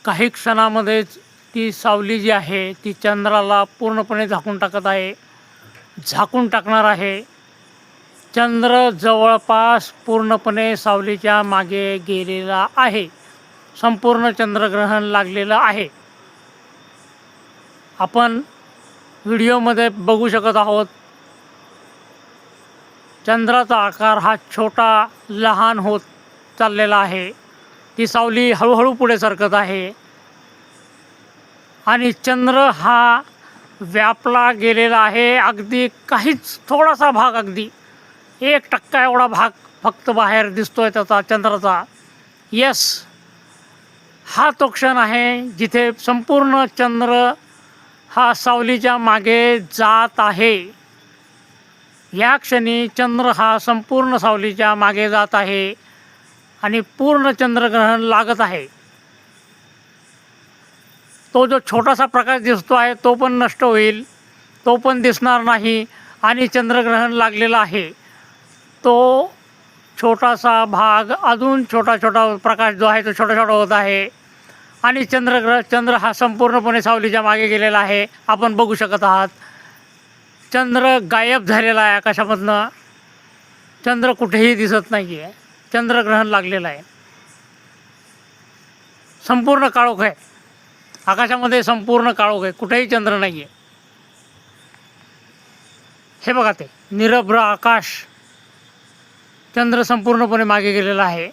काही क्षणामध्येच ती सावली जी आहे ती चंद्राला पूर्णपणे झाकून टाकत आहे, झाकून टाकणार आहे. चंद्र जवळपास पूर्णपणे सावलीच्या मागे गेलेला आहे. संपूर्ण चंद्रग्रहण लागलेलं आहे. आपण व्हिडिओमध्ये बघू शकत आहोत. चंद्राचा आकार हा छोटा लहान होत चाललेला आहे. ती सावली हळूहळू पुढे सरकत आहे आणि चंद्र हा व्यापला गेलेला आहे. अगदी काहीच थोडासा भाग, अगदी 1% एवढा भाग फक्त बाहेर दिसतोय त्याचा, चंद्राचा. यस, हा तो क्षण आहे जिथे संपूर्ण चंद्र हा सावलीच्या मागे जात आहे. या क्षणी चंद्र हा संपूर्ण सावलीच्या मागे जात आहे आणि पूर्ण चंद्रग्रहण लागत आहे. तो जो छोटासा प्रकाश दिसतो आहे तो पण नष्ट होईल, तो पण दिसणार नाही आणि चंद्रग्रहण लागलेला आहे. तो छोटासा भाग अजून छोटा प्रकाश जो आहे तो छोटा होत आहे आणि चंद्र हा संपूर्णपणे सावलीच्या मागे गेलेला आहे. आपण बघू शकत आहात. चंद्र गायब झालेला आहे आकाशामधनं. चंद्र कुठेही दिसत नाही आहे. चंद्रग्रहण लागलेलं आहे. संपूर्ण काळोख आहे आकाशामध्ये, संपूर्ण काळोख आहे. कुठेही चंद्र नाही आहे. हे बघा, ते निरभ्र आकाश, चंद्र संपूर्णपणे मागे गेलेला आहे.